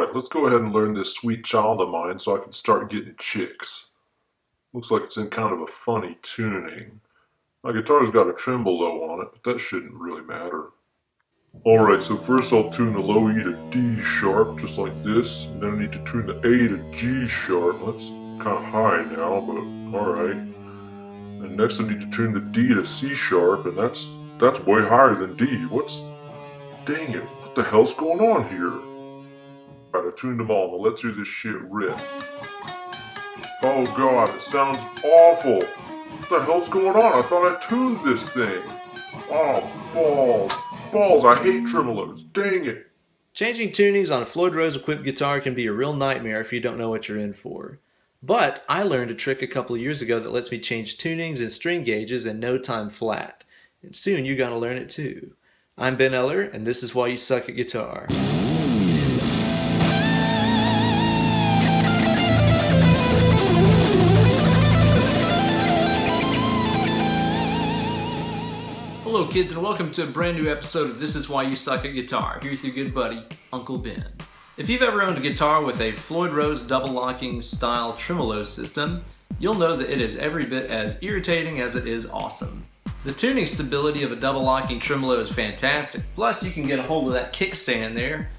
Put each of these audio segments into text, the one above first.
Alright, let's go ahead and learn this sweet child of mine so I can start getting chicks. Looks like it's in kind of a funny tuning. My guitar's got a tremolo on it, but that shouldn't really matter. Alright, so first I'll tune the low E to D sharp, just like this. And then I need to tune the A to G sharp. That's kind of high now, but alright. And next I need to tune the D to C sharp, and that's way higher than D. Dang it, what the hell's going on here? Alright, I tuned them all. Now let's hear this shit rip. Oh god, it sounds awful. What the hell's going on? I thought I tuned this thing. Oh, balls. Balls, I hate tremolos. Dang it. Changing tunings on a Floyd Rose equipped guitar can be a real nightmare if you don't know what you're in for. But I learned a trick a couple of years ago that lets me change tunings and string gauges in no time flat. And soon you're going to learn it too. I'm Ben Eller, and this is Why You Suck at Guitar. Hello kids, and welcome to a brand new episode of This Is Why You Suck at Guitar, here with your good buddy, Uncle Ben. If you've ever owned a guitar with a Floyd Rose double locking style tremolo system, you'll know that it is every bit as irritating as it is awesome. The tuning stability of a double locking tremolo is fantastic, plus you can get a hold of that kickstand there,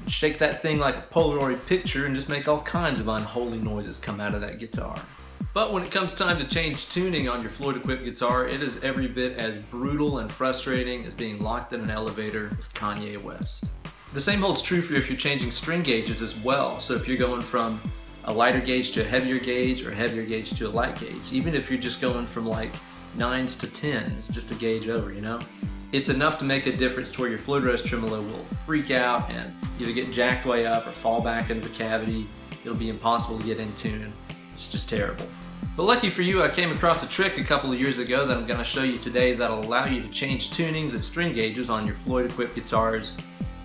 shake that thing like a Polaroid picture and just make all kinds of unholy noises come out of that guitar. But when it comes time to change tuning on your Floyd equipped guitar, it is every bit as brutal and frustrating as being locked in an elevator with Kanye West. The same holds true for if you're changing string gauges as well. So if you're going from a lighter gauge to a heavier gauge or a heavier gauge to a light gauge, even if you're just going from like 9s to 10s, just a gauge over, you know? It's enough to make a difference to where your Floyd Rose tremolo will freak out and either get jacked way up or fall back into the cavity. It'll be impossible to get in tune. It's just terrible. But lucky for you, I came across a trick a couple of years ago that I'm going to show you today that'll allow you to change tunings and string gauges on your Floyd equipped guitars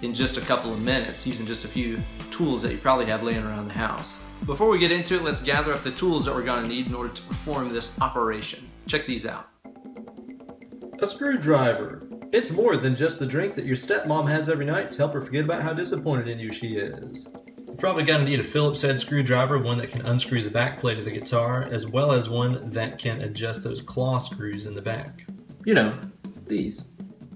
in just a couple of minutes using just a few tools that you probably have laying around the house. Before we get into it, let's gather up the tools that we're going to need in order to perform this operation. Check these out. A screwdriver. It's more than just the drink that your stepmom has every night to help her forget about how disappointed in you she is. You're probably going to need a Phillips head screwdriver, one that can unscrew the back plate of the guitar, as well as one that can adjust those claw screws in the back. You know, these.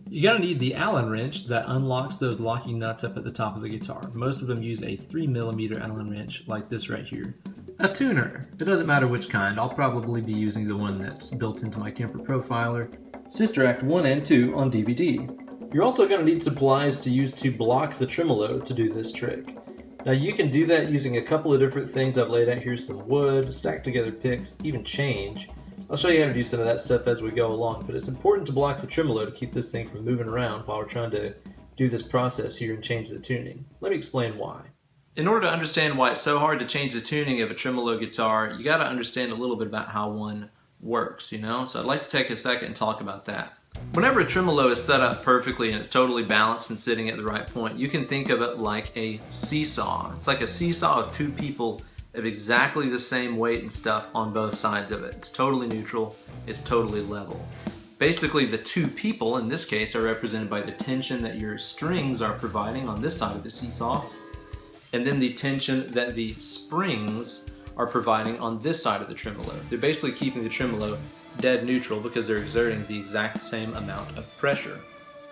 You're going to need the Allen wrench that unlocks those locking nuts up at the top of the guitar. Most of them use a 3mm Allen wrench like this right here. A tuner. It doesn't matter which kind. I'll probably be using the one that's built into my Kemper Profiler. Sister Act 1 and 2 on DVD. You're also going to need supplies to use to block the tremolo to do this trick. Now you can do that using a couple of different things I've laid out here, some wood, stacked together picks, even change. I'll show you how to do some of that stuff as we go along, but it's important to block the tremolo to keep this thing from moving around while we're trying to do this process here and change the tuning. Let me explain why. In order to understand why it's so hard to change the tuning of a tremolo guitar, you got to understand a little bit about how one works, you know? So I'd like to take a second and talk about that. Whenever a tremolo is set up perfectly and it's totally balanced and sitting at the right point, you can think of it like a seesaw. It's like a seesaw with two people of exactly the same weight and stuff on both sides of it. It's totally neutral, it's totally level. Basically, the two people in this case are represented by the tension that your strings are providing on this side of the seesaw, and then the tension that the springs are providing on this side of the tremolo. They're basically keeping the tremolo dead neutral because they're exerting the exact same amount of pressure.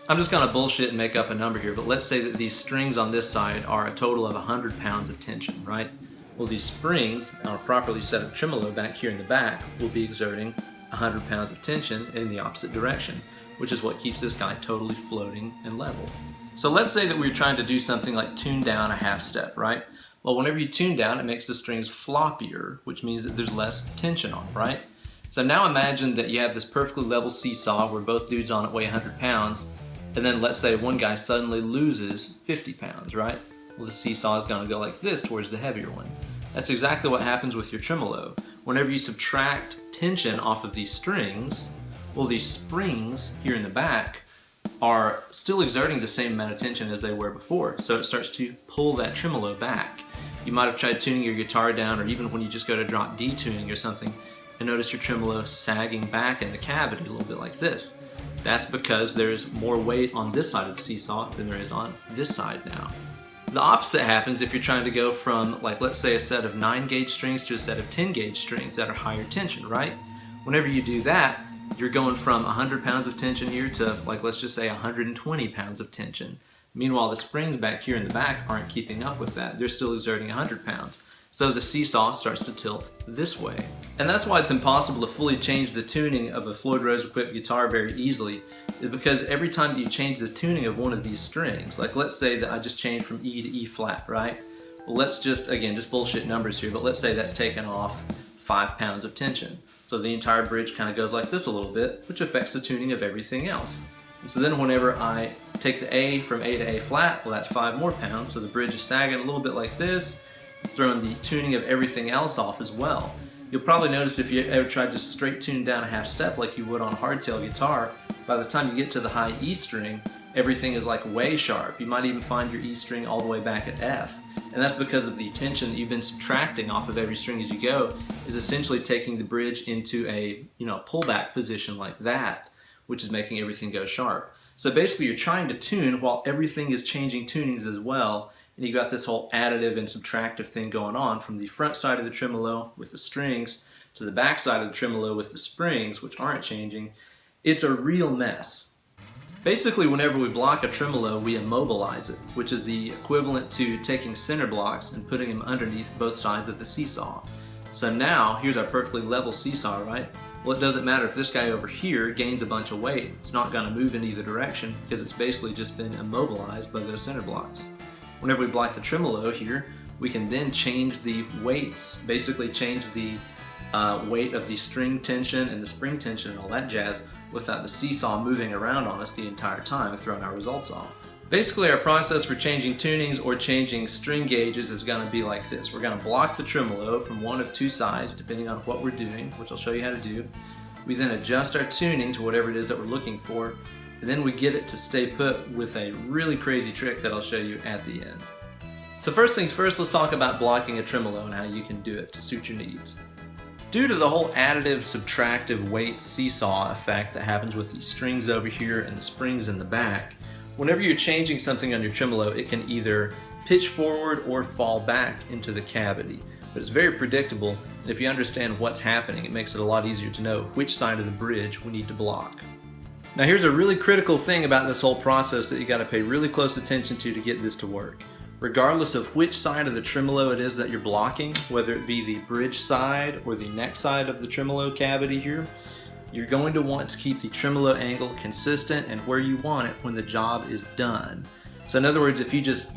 I'm just gonna bullshit and make up a number here, but let's say that these strings on this side are a total of 100 pounds of tension, right? Well, these springs on a properly set up tremolo back here in the back will be exerting 100 pounds of tension in the opposite direction, which is what keeps this guy totally floating and level. So let's say that we're trying to do something like tune down a half step, right? Well, whenever you tune down, it makes the strings floppier, which means that there's less tension on, right? So now imagine that you have this perfectly level seesaw where both dudes on it weigh 100 pounds, and then let's say one guy suddenly loses 50 pounds, right? Well, the seesaw is going to go like this towards the heavier one. That's exactly what happens with your tremolo. Whenever you subtract tension off of these strings, well, these springs here in the back are still exerting the same amount of tension as they were before, so it starts to pull that tremolo back. You might have tried tuning your guitar down, or even when you just go to drop D tuning or something, and notice your tremolo sagging back in the cavity a little bit like this. That's because there's more weight on this side of the seesaw than there is on this side now. The opposite happens if you're trying to go from, like, let's say a set of 9-gauge strings to a set of 10-gauge strings that are higher tension, right? Whenever you do that, you're going from 100 pounds of tension here to, like, let's just say 120 pounds of tension. Meanwhile, the springs back here in the back aren't keeping up with that. They're still exerting 100 pounds. So the seesaw starts to tilt this way. And that's why it's impossible to fully change the tuning of a Floyd Rose equipped guitar very easily, is because every time that you change the tuning of one of these strings, like let's say that I just changed from E to E flat, right? Well, let's just, again, just bullshit numbers here, but let's say that's taken off 5 pounds of tension. So the entire bridge kind of goes like this a little bit, which affects the tuning of everything else. And so then whenever I take the A from A to A flat, well, that's 5 more pounds, so the bridge is sagging a little bit like this. It's throwing the tuning of everything else off as well. You'll probably notice if you ever tried to straight tune down a half step like you would on a hardtail guitar, by the time you get to the high E string, everything is like way sharp. You might even find your E string all the way back at F. And that's because of the tension that you've been subtracting off of every string as you go, is essentially taking the bridge into a, pullback position like that, which is making everything go sharp. So basically you're trying to tune while everything is changing tunings as well. And you got this whole additive and subtractive thing going on from the front side of the tremolo with the strings to the back side of the tremolo with the springs, which aren't changing. It's a real mess. Basically, whenever we block a tremolo, we immobilize it, which is the equivalent to taking center blocks and putting them underneath both sides of the seesaw. So now, here's our perfectly level seesaw, right? Well, it doesn't matter if this guy over here gains a bunch of weight. It's not going to move in either direction because it's basically just been immobilized by those center blocks. Whenever we block the tremolo here, we can then change the weights, basically change the weight of the string tension and the spring tension and all that jazz without the seesaw moving around on us the entire time, throwing our results off. Basically, our process for changing tunings or changing string gauges is going to be like this. We're going to block the tremolo from one of two sides, depending on what we're doing, which I'll show you how to do. We then adjust our tuning to whatever it is that we're looking for, and then we get it to stay put with a really crazy trick that I'll show you at the end. So first things first, let's talk about blocking a tremolo and how you can do it to suit your needs. Due to the whole additive subtractive weight seesaw effect that happens with these strings over here and the springs in the back, whenever you're changing something on your tremolo, it can either pitch forward or fall back into the cavity. But it's very predictable, and if you understand what's happening, it makes it a lot easier to know which side of the bridge we need to block. Now here's a really critical thing about this whole process that you got to pay really close attention to get this to work. Regardless of which side of the tremolo it is that you're blocking, whether it be the bridge side or the neck side of the tremolo cavity here, you're going to want to keep the tremolo angle consistent and where you want it when the job is done. So in other words, if you just,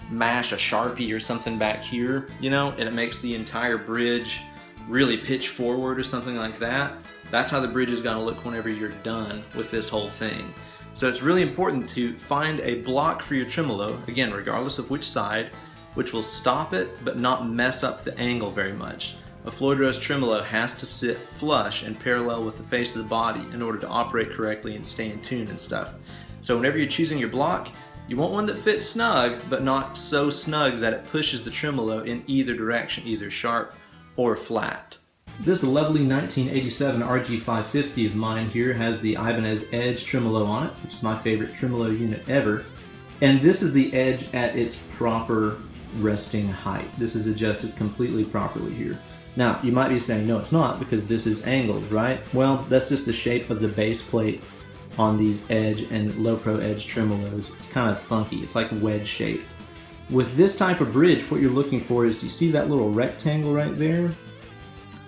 mash a Sharpie or something back here, and it makes the entire bridge really pitch forward or something like that, that's how the bridge is going to look whenever you're done with this whole thing. So it's really important to find a block for your tremolo, again, regardless of which side, which will stop it but not mess up the angle very much. A Floyd Rose tremolo has to sit flush and parallel with the face of the body in order to operate correctly and stay in tune and stuff. So whenever you're choosing your block, you want one that fits snug, but not so snug that it pushes the tremolo in either direction, either sharp or flat. This lovely 1987 RG550 of mine here has the Ibanez Edge tremolo on it, which is my favorite tremolo unit ever. And this is the edge at its proper resting height. This is adjusted completely properly here. Now, you might be saying, no, it's not, because this is angled, right? Well, that's just the shape of the base plate on these Edge and Low Pro Edge tremolos. It's kind of funky. It's like wedge shaped. With this type of bridge, what you're looking for is, do you see that little rectangle right there?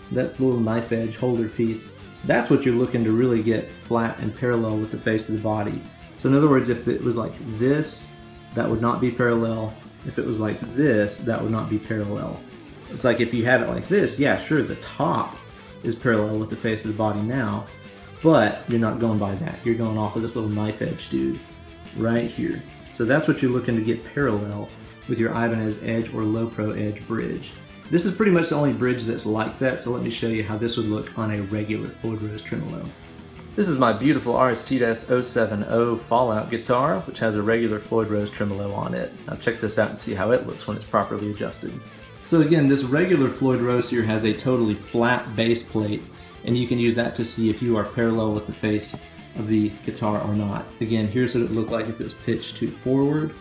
That's the little knife edge holder piece. That's what you're looking to really get flat and parallel with the face of the body. So in other words, if it was like this, that would not be parallel. If it was like this, that would not be parallel. It's like if you had it like this, yeah, sure, the top is parallel with the face of the body now, but you're not going by that. You're going off of this little knife edge dude right here. So that's what you're looking to get parallel with your Ibanez Edge or Low Pro Edge bridge. This is pretty much the only bridge that's like that, so let me show you how this would look on a regular Floyd Rose tremolo. This is my beautiful RST-070 Fallout guitar, which has a regular Floyd Rose tremolo on it. Now check this out and see how it looks when it's properly adjusted. So again, this regular Floyd Rose here has a totally flat base plate, and you can use that to see if you are parallel with the face of the guitar or not. Again, here's what it would look like if it was pitched to forward,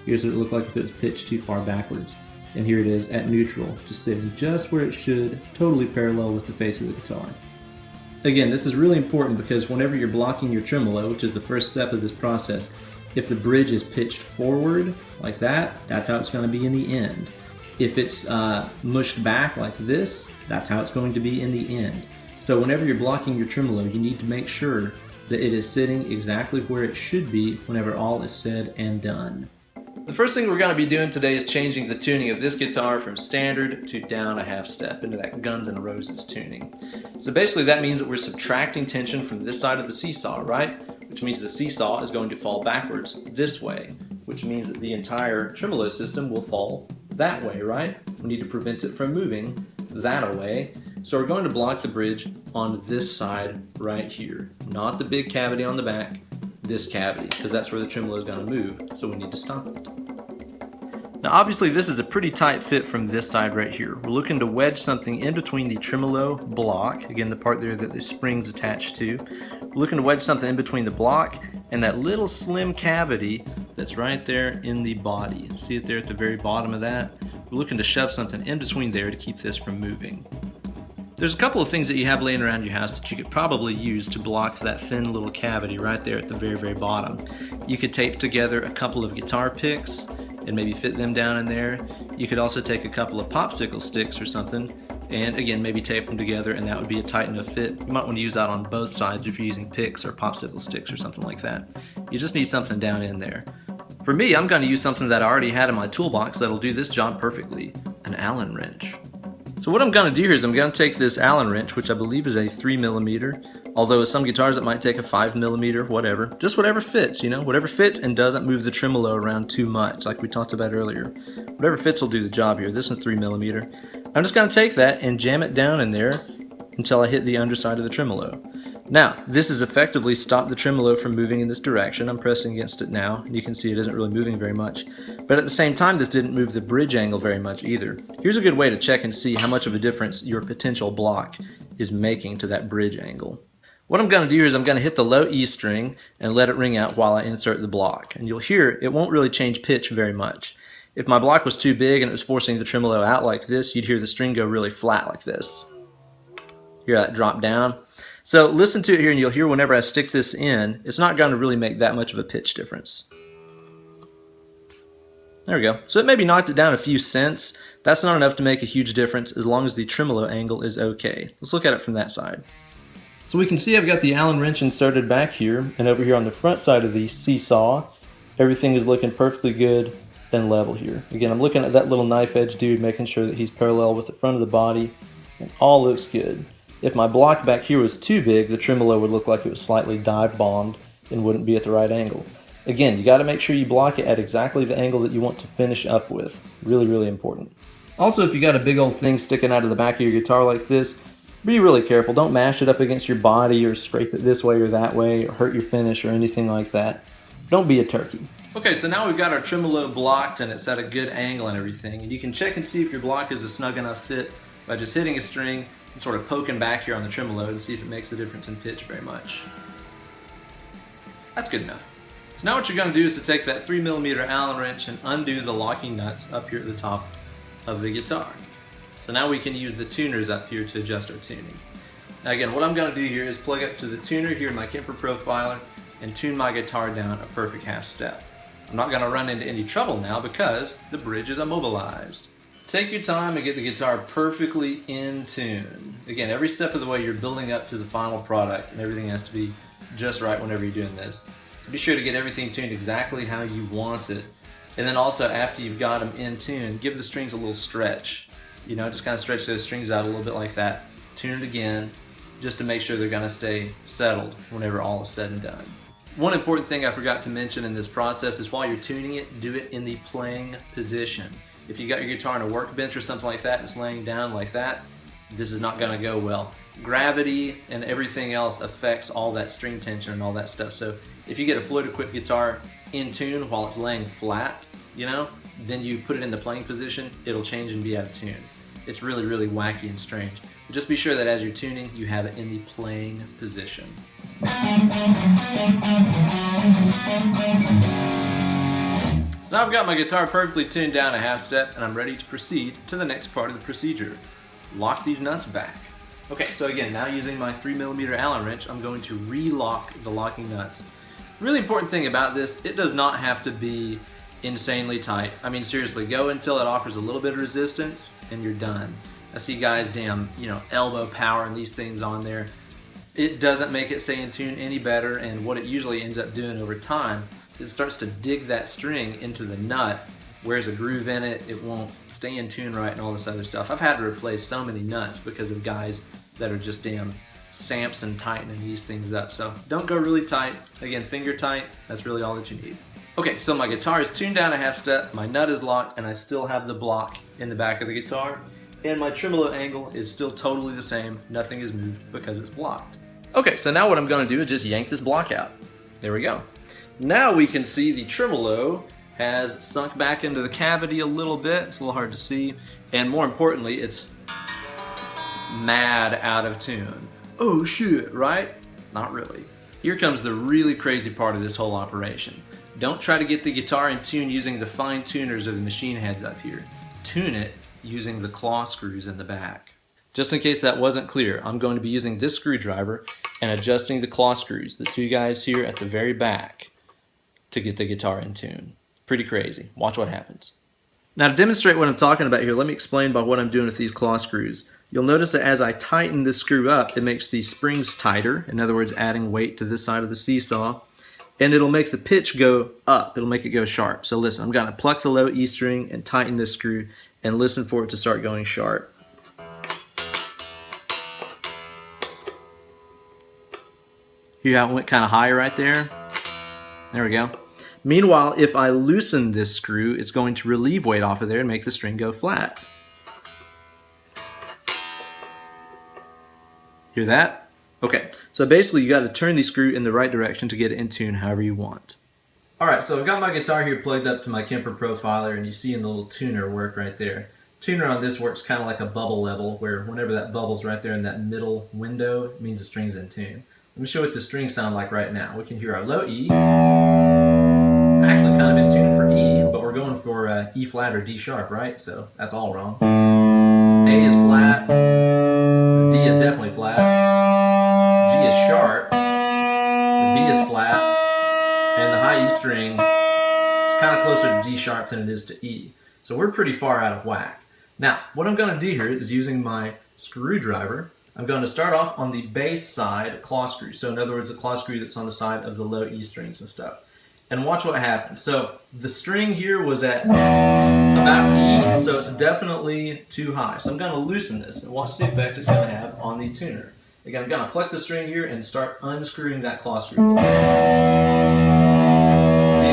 Here's what it looked like if it was pitched too far backwards. And here it is at neutral, just sitting just where it should, totally parallel with the face of the guitar. Again, this is really important because whenever you're blocking your tremolo, which is the first step of this process, if the bridge is pitched forward like that, that's how it's going to be in the end. If it's mushed back like this, that's how it's going to be in the end. So whenever you're blocking your tremolo, you need to make sure that it is sitting exactly where it should be whenever all is said and done. The first thing we're going to be doing today is changing the tuning of this guitar from standard to down a half step into that Guns N' Roses tuning. So basically that means that we're subtracting tension from this side of the seesaw, right? Which means the seesaw is going to fall backwards this way, which means that the entire tremolo system will fall that way, right? We need to prevent it from moving that way. So we're going to block the bridge on this side right here, not the big cavity on the back, this cavity, because that's where the tremolo is going to move, so we need to stop it. Now obviously this is a pretty tight fit from this side right here. We're looking to wedge something in between the tremolo block, again the part there that the spring's attached to. We're looking to wedge something in between the block and that little slim cavity that's right there in the body. See it there at the very bottom of that? We're looking to shove something in between there to keep this from moving. There's a couple of things that you have laying around your house that you could probably use to block that thin little cavity right there at the very, very bottom. You could tape together a couple of guitar picks and maybe fit them down in there. You could also take a couple of popsicle sticks or something and again maybe tape them together, and that would be a tight enough fit. You might want to use that on both sides if you're using picks or popsicle sticks or something like that. You just need something down in there. For me, I'm going to use something that I already had in my toolbox that'll do this job perfectly, an Allen wrench. So what I'm going to do here is I'm going to take this Allen wrench, which I believe is a 3mm, although with some guitars it might take a 5mm, whatever. Just whatever fits, you know, whatever fits and doesn't move the tremolo around too much, like we talked about earlier. Whatever fits will do the job here. This is 3mm. I'm just going to take that and jam it down in there until I hit the underside of the tremolo. Now, this has effectively stopped the tremolo from moving in this direction. I'm pressing against it now, and you can see it isn't really moving very much. But at the same time, this didn't move the bridge angle very much either. Here's a good way to check and see how much of a difference your potential block is making to that bridge angle. What I'm going to do is I'm going to hit the low E string and let it ring out while I insert the block. And you'll hear it won't really change pitch very much. If my block was too big and it was forcing the tremolo out like this, you'd hear the string go really flat like this. Hear that drop down? So listen to it here and you'll hear whenever I stick this in, it's not going to really make that much of a pitch difference. There we go. So it maybe knocked it down a few cents. That's not enough to make a huge difference as long as the tremolo angle is okay. Let's look at it from that side. So we can see I've got the Allen wrench inserted back here, and over here on the front side of the seesaw, everything is looking perfectly good and level here. Again, I'm looking at that little knife edge dude, making sure that he's parallel with the front of the body, and all looks good. If my block back here was too big, the tremolo would look like it was slightly dive bombed and wouldn't be at the right angle. Again, you got to make sure you block it at exactly the angle that you want to finish up with. Really, really important. Also, if you got a big old thing sticking out of the back of your guitar like this, be really careful. Don't mash it up against your body or scrape it this way or that way or hurt your finish or anything like that. Don't be a turkey. Okay, so now we've got our tremolo blocked and it's at a good angle and everything. And you can check and see if your block is a snug enough fit by just hitting a string and sort of poking back here on the tremolo to see if it makes a difference in pitch very much. That's good enough. So now what you're going to do is to take that 3mm Allen wrench and undo the locking nuts up here at the top of the guitar. So now we can use the tuners up here to adjust our tuning. Now again, what I'm going to do here is plug up to the tuner here in my Kemper Profiler and tune my guitar down a perfect half step. I'm not going to run into any trouble now because the bridge is immobilized. Take your time and get the guitar perfectly in tune. Again, every step of the way you're building up to the final product and everything has to be just right whenever you're doing this. So be sure to get everything tuned exactly how you want it. And then also after you've got them in tune, give the strings a little stretch. You know, just kind of stretch those strings out a little bit like that. Tune it again just to make sure they're going to stay settled whenever all is said and done. One important thing I forgot to mention in this process is while you're tuning it, do it in the playing position. If you got your guitar on a workbench or something like that and it's laying down like that, this is not going to go well. Gravity and everything else affects all that string tension and all that stuff. So if you get a Floyd equipped guitar in tune while it's laying flat, you know, then you put it in the playing position, it'll change and be out of tune. It's really, really wacky and strange. But just be sure that as you're tuning, you have it in the playing position. So now I've got my guitar perfectly tuned down a half step and I'm ready to proceed to the next part of the procedure. Lock these nuts back. Okay, so again, now using my 3mm Allen wrench, I'm going to re-lock the locking nuts. The really important thing about this, it does not have to be insanely tight. I mean, seriously, go until it offers a little bit of resistance and you're done. I see guys, elbow power and these things on there. It doesn't make it stay in tune any better, and what it usually ends up doing over time is it starts to dig that string into the nut, wears a groove in it, it won't stay in tune right and all this other stuff. I've had to replace so many nuts because of guys that are just Samson tightening these things up. So don't go really tight. Again, finger tight, that's really all that you need. Okay, so my guitar is tuned down a half step, my nut is locked, and I still have the block in the back of the guitar, and my tremolo angle is still totally the same. Nothing is moved because it's blocked. Okay, so now what I'm going to do is just yank this block out. There we go. Now we can see the tremolo has sunk back into the cavity a little bit. It's a little hard to see, and more importantly, it's mad out of tune. Oh shit, right? Not really. Here comes the really crazy part of this whole operation. Don't try to get the guitar in tune using the fine tuners or the machine heads up here. Tune it using the claw screws in the back. Just in case that wasn't clear, I'm going to be using this screwdriver and adjusting the claw screws, the two guys here at the very back, to get the guitar in tune. Pretty crazy. Watch what happens. Now to demonstrate what I'm talking about here, let me explain by what I'm doing with these claw screws. You'll notice that as I tighten this screw up, it makes these springs tighter, in other words, adding weight to this side of the seesaw, and it'll make the pitch go up. It'll make it go sharp. So listen, I'm going to pluck the low E string and tighten this screw and listen for it to start going sharp. Hear how it went kind of high right there? There we go. Meanwhile, if I loosen this screw, it's going to relieve weight off of there and make the string go flat. Hear that? Okay, so basically you got to turn the screw in the right direction to get it in tune however you want. Alright, so I've got my guitar here plugged up to my Kemper profiler, and you see in the little tuner work right there. Tuner on this works kind of like a bubble level, where whenever that bubble's right there in that middle window, it means the string's in tune. Let me show what the strings sound like right now. We can hear our low E, actually kind of in tune for E, but we're going for E flat or D sharp, right? So that's all wrong. A is flat, D is definitely flat, G is sharp, the B is flat, and the high E string is kind of closer to D sharp than it is to E. So we're pretty far out of whack. Now, what I'm going to do here is using my screwdriver, I'm going to start off on the bass side claw screw. So in other words, the claw screw that's on the side of the low E strings and stuff. And watch what happens. So the string here was at about E, so it's definitely too high. So I'm going to loosen this and watch the effect it's going to have on the tuner. Again, I'm going to pluck the string here and start unscrewing that claw screw. See it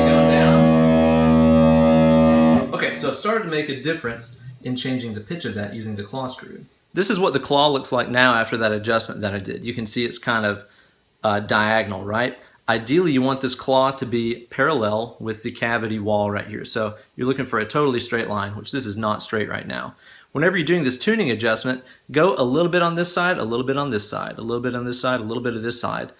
going down? Okay, so I've started to make a difference in changing the pitch of that using the claw screw. This is what the claw looks like now after that adjustment that I did. You can see it's kind of diagonal, right? Ideally, you want this claw to be parallel with the cavity wall right here. So you're looking for a totally straight line, which this is not straight right now. Whenever you're doing this tuning adjustment, go a little bit on this side, a little bit on this side, a little bit on this side, a little bit of this side,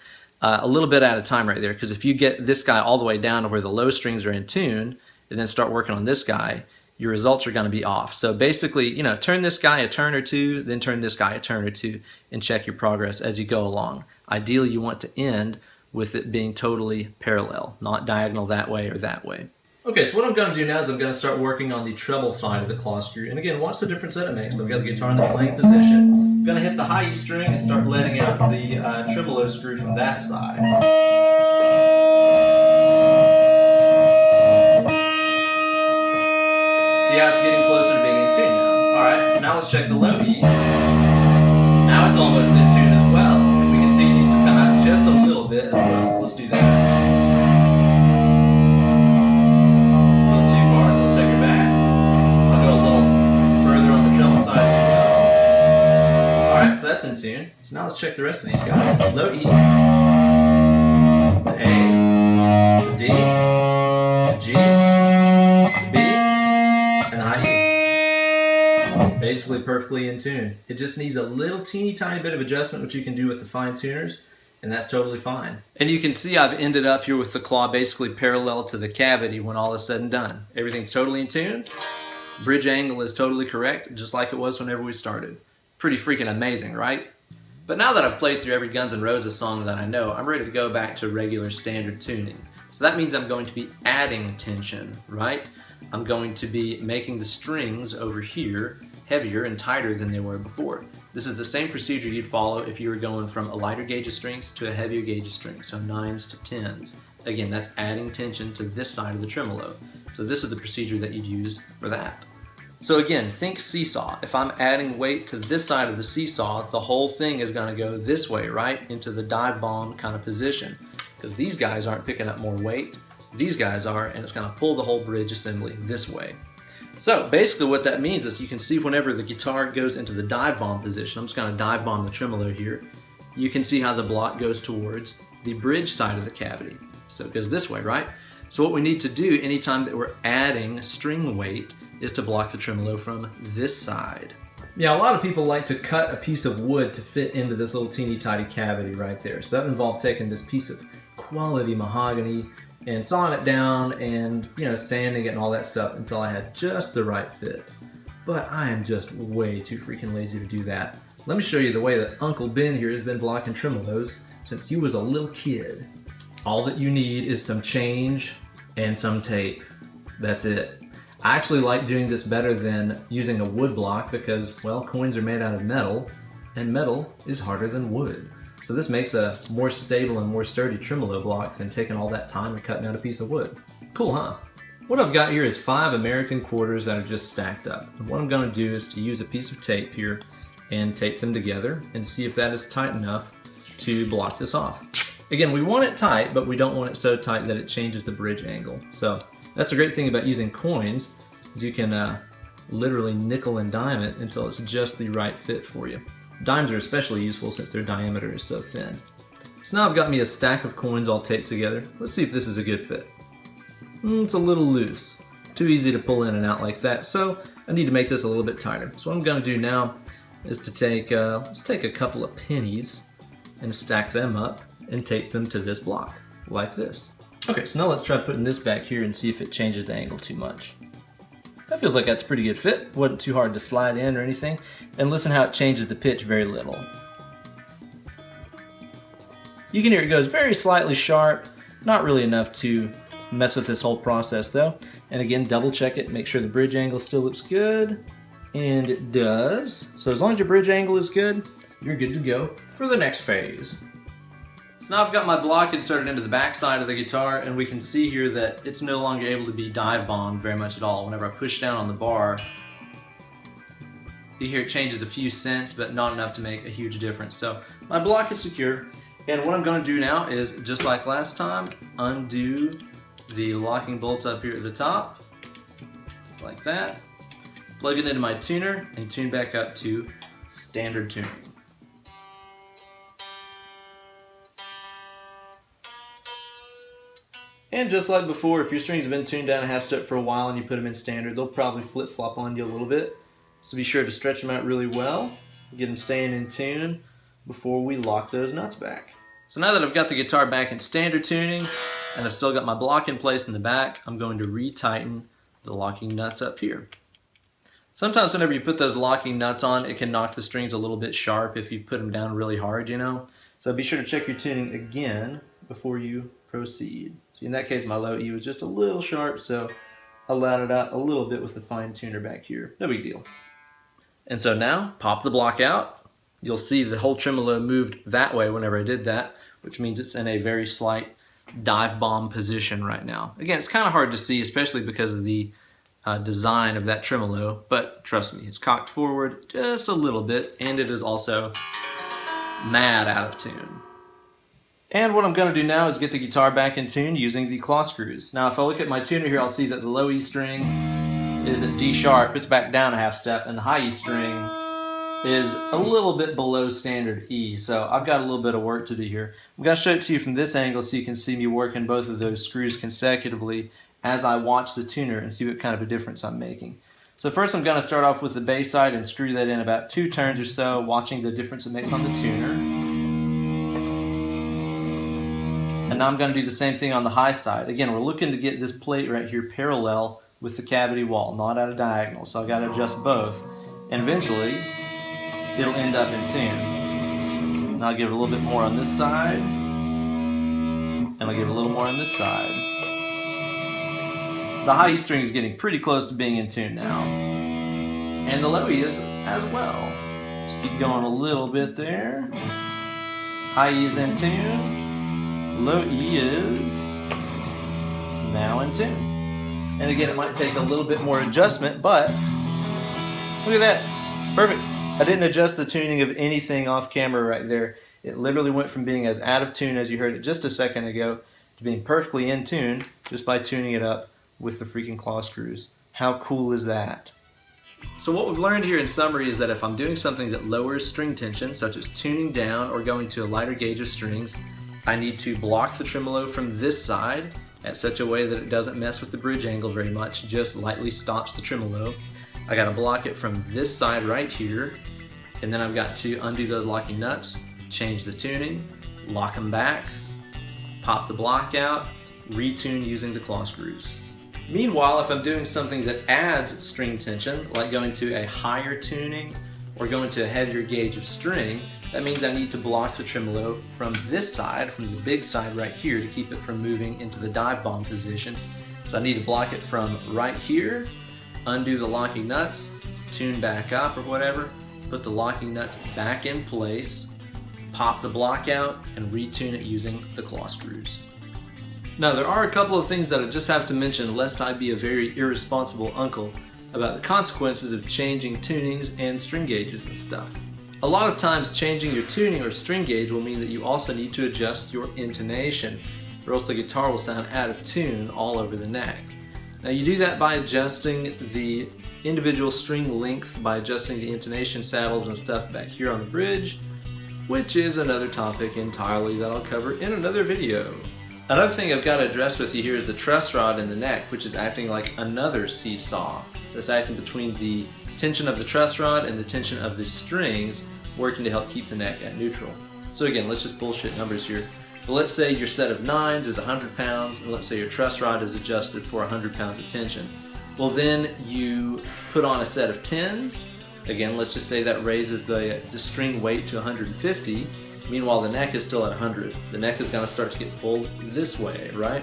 a little bit at a time right there. Because if you get this guy all the way down to where the low strings are in tune, and then start working on this guy, your results are going to be off. So basically, turn this guy a turn or two, then turn this guy a turn or two, and check your progress as you go along. Ideally, you want to end with it being totally parallel, not diagonal that way or that way. Okay, so what I'm going to do now is I'm going to start working on the treble side of the claw screw. And again, watch the difference that it makes. So I've got the guitar in the playing position. I'm going to hit the high E string and start letting out the tremolo screw from that side. See how it's getting closer to being in tune now. Alright, so now let's check the low E. Now it's almost in tune as well. We can see it needs to come out just a little bit as well, so let's do that. A little too far, so I'll take her back. I'll go a little further on the treble side as well. Alright, so that's in tune. So now let's check the rest of these guys. The low E, the A, the D, the G, the B, and the high E. Basically perfectly in tune. It just needs a little teeny tiny bit of adjustment, which you can do with the fine tuners, and that's totally fine. And you can see I've ended up here with the claw basically parallel to the cavity when all is said and done. Everything's totally in tune. Bridge angle is totally correct, just like it was whenever we started. Pretty freaking amazing, right? But now that I've played through every Guns N' Roses song that I know, I'm ready to go back to regular standard tuning. So that means I'm going to be adding tension, right? I'm going to be making the strings over here heavier and tighter than they were before. This is the same procedure you'd follow if you were going from a lighter gauge of strings to a heavier gauge of strings, so 9s to 10s. Again, that's adding tension to this side of the tremolo. So this is the procedure that you'd use for that. So again, think seesaw. If I'm adding weight to this side of the seesaw, the whole thing is going to go this way, right? Into the dive bomb kind of position. Because these guys aren't picking up more weight. These guys are, and it's going to pull the whole bridge assembly this way. So basically what that means is you can see whenever the guitar goes into the dive bomb position, I'm just going to dive bomb the tremolo here, you can see how the block goes towards the bridge side of the cavity. So it goes this way, right? So what we need to do anytime that we're adding string weight is to block the tremolo from this side. Yeah, a lot of people like to cut a piece of wood to fit into this little teeny tiny cavity right there. So that involved taking this piece of quality mahogany and sawing it down and, sanding it and all that stuff until I had just the right fit. But I am just way too freaking lazy to do that. Let me show you the way that Uncle Ben here has been blocking tremolos since he was a little kid. All that you need is some change and some tape. That's it. I actually like doing this better than using a wood block because, well, coins are made out of metal, and metal is harder than wood. So this makes a more stable and more sturdy tremolo block than taking all that time and cutting out a piece of wood. Cool, huh? What I've got here is 5 American quarters that are just stacked up. And what I'm going to do is to use a piece of tape here and tape them together and see if that is tight enough to block this off. Again, we want it tight, but we don't want it so tight that it changes the bridge angle. So that's a great thing about using coins, is you can literally nickel and dime it until it's just the right fit for you. Dimes are especially useful since their diameter is so thin. So now I've got me a stack of coins all taped together. Let's see if this is a good fit. It's a little loose. Too easy to pull in and out like that, so I need to make this a little bit tighter. So what I'm going to do now is to take, let's take a couple of pennies and stack them up and tape them to this block, like this. Okay, so now let's try putting this back here and see if it changes the angle too much. That feels like that's a pretty good fit. Wasn't too hard to slide in or anything. And listen how it changes the pitch very little. You can hear it goes very slightly sharp, not really enough to mess with this whole process though. And again, double check it, make sure the bridge angle still looks good. And it does. So as long as your bridge angle is good, you're good to go for the next phase. So now I've got my block inserted into the back side of the guitar, and we can see here that it's no longer able to be dive bombed very much at all. Whenever I push down on the bar, you hear it changes a few cents, but not enough to make a huge difference. So my block is secure, and what I'm going to do now is, just like last time, undo the locking bolts up here at the top, just like that. Plug it into my tuner, and tune back up to standard tuning. And just like before, if your strings have been tuned down a half step for a while and you put them in standard, they'll probably flip-flop on you a little bit. So be sure to stretch them out really well, get them staying in tune before we lock those nuts back. So now that I've got the guitar back in standard tuning, and I've still got my block in place in the back, I'm going to re-tighten the locking nuts up here. Sometimes whenever you put those locking nuts on, it can knock the strings a little bit sharp if you put them down really hard, So be sure to check your tuning again before you proceed. So in that case, my low E was just a little sharp, so I allowed it out a little bit with the fine tuner back here. No big deal. And so now, pop the block out. You'll see the whole tremolo moved that way whenever I did that, which means it's in a very slight dive bomb position right now. Again, it's kind of hard to see, especially because of the design of that tremolo, but trust me, it's cocked forward just a little bit, and it is also mad out of tune. And what I'm going to do now is get the guitar back in tune using the claw screws. Now if I look at my tuner here, I'll see that the low E string is at D sharp, it's back down a half step, and the high E string is a little bit below standard E, so I've got a little bit of work to do here. I'm going to show it to you from this angle so you can see me working both of those screws consecutively as I watch the tuner and see what kind of a difference I'm making. So first I'm going to start off with the bass side and screw that in about 2 turns or so, watching the difference it makes on the tuner. And now I'm going to do the same thing on the high side. Again, we're looking to get this plate right here parallel with the cavity wall, not at a diagonal. So I've got to adjust both. And eventually, it'll end up in tune. Now I'll give it a little bit more on this side. And I'll give it a little more on this side. The high E string is getting pretty close to being in tune now. And the low E is as well. Just keep going a little bit there. High E is in tune. Low E is now in tune. And again, it might take a little bit more adjustment, but look at that. Perfect. I didn't adjust the tuning of anything off camera right there. It literally went from being as out of tune as you heard it just a second ago to being perfectly in tune just by tuning it up with the freaking claw screws. How cool is that? So what we've learned here in summary is that if I'm doing something that lowers string tension, such as tuning down or going to a lighter gauge of strings, I need to block the tremolo from this side at such a way that it doesn't mess with the bridge angle very much, just lightly stops the tremolo. I gotta block it from this side right here, and then I've got to undo those locking nuts, change the tuning, lock them back, pop the block out, retune using the claw screws. Meanwhile, if I'm doing something that adds string tension, like going to a higher tuning or going to a heavier gauge of string, that means I need to block the tremolo from this side, from the big side right here, to keep it from moving into the dive bomb position. So I need to block it from right here, undo the locking nuts, tune back up or whatever, put the locking nuts back in place, pop the block out, and retune it using the claw screws. Now there are a couple of things that I just have to mention lest I be a very irresponsible uncle about the consequences of changing tunings and string gauges and stuff. A lot of times changing your tuning or string gauge will mean that you also need to adjust your intonation, or else the guitar will sound out of tune all over the neck. Now you do that by adjusting the individual string length, by adjusting the intonation saddles and stuff back here on the bridge, which is another topic entirely that I'll cover in another video. Another thing I've got to address with you here is the truss rod in the neck, which is acting like another seesaw. That's acting between the tension of the truss rod and the tension of the strings, working to help keep the neck at neutral. So again, let's just bullshit numbers here. But let's say your set of 9s is 100 pounds, and let's say your truss rod is adjusted for 100 pounds of tension. Well, then you put on a set of 10s. Again, let's just say that raises the string weight to 150. Meanwhile, the neck is still at 100. The neck is going to start to get pulled this way, right?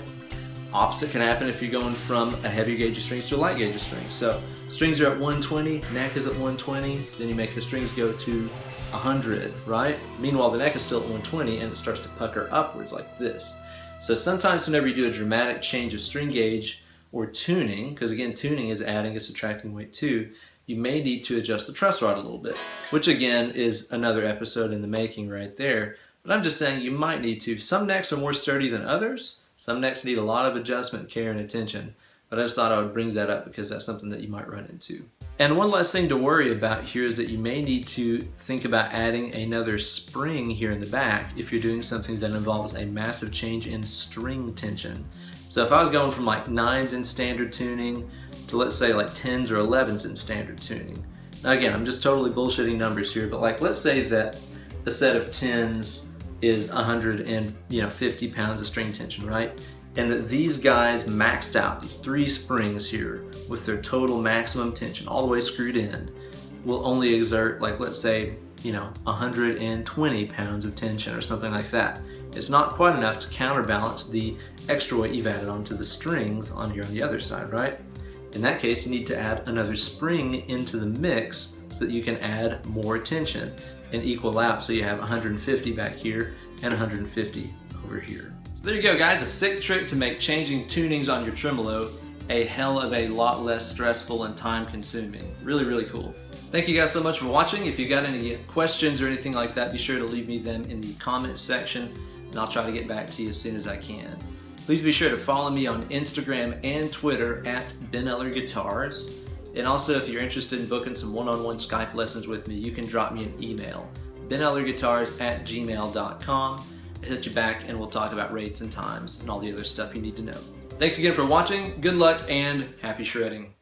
Opposite can happen if you're going from a heavy gauge of strings to a light gauge of strings. So strings are at 120, neck is at 120, then you make the strings go to 100, right? Meanwhile, the neck is still at 120 and it starts to pucker upwards like this. So sometimes whenever you do a dramatic change of string gauge or tuning, because again, tuning is adding a subtracting weight too, you may need to adjust the truss rod a little bit, which again is another episode in the making right there. But I'm just saying you might need to. Some necks are more sturdy than others. Some necks need a lot of adjustment, care, and attention. But I just thought I would bring that up because that's something that you might run into. And one last thing to worry about here is that you may need to think about adding another spring here in the back if you're doing something that involves a massive change in string tension. So if I was going from like 9s in standard tuning to let's say like 10s or 11s in standard tuning. Now again, I'm just totally bullshitting numbers here, but like let's say that a set of 10s is 150 pounds of string tension, right? And that these guys maxed out, these 3 springs here with their total maximum tension all the way screwed in, will only exert like let's say 120 pounds of tension or something like that. It's not quite enough to counterbalance the extra weight you've added onto the strings on here on the other side, right? In that case, you need to add another spring into the mix so that you can add more tension and equal out, so you have 150 back here and 150 over here. So there you go, guys, a sick trick to make changing tunings on your tremolo a hell of a lot less stressful and time consuming. Really, really cool. Thank you guys so much for watching. If you got any questions or anything like that, be sure to leave me them in the comments section and I'll try to get back to you as soon as I can. Please be sure to follow me on Instagram and Twitter at BenEllerGuitars. And also, if you're interested in booking some one-on-one Skype lessons with me, you can drop me an email, BenEllerGuitars@gmail.com. I'll hit you back and we'll talk about rates and times and all the other stuff you need to know. Thanks again for watching, good luck, and happy shredding.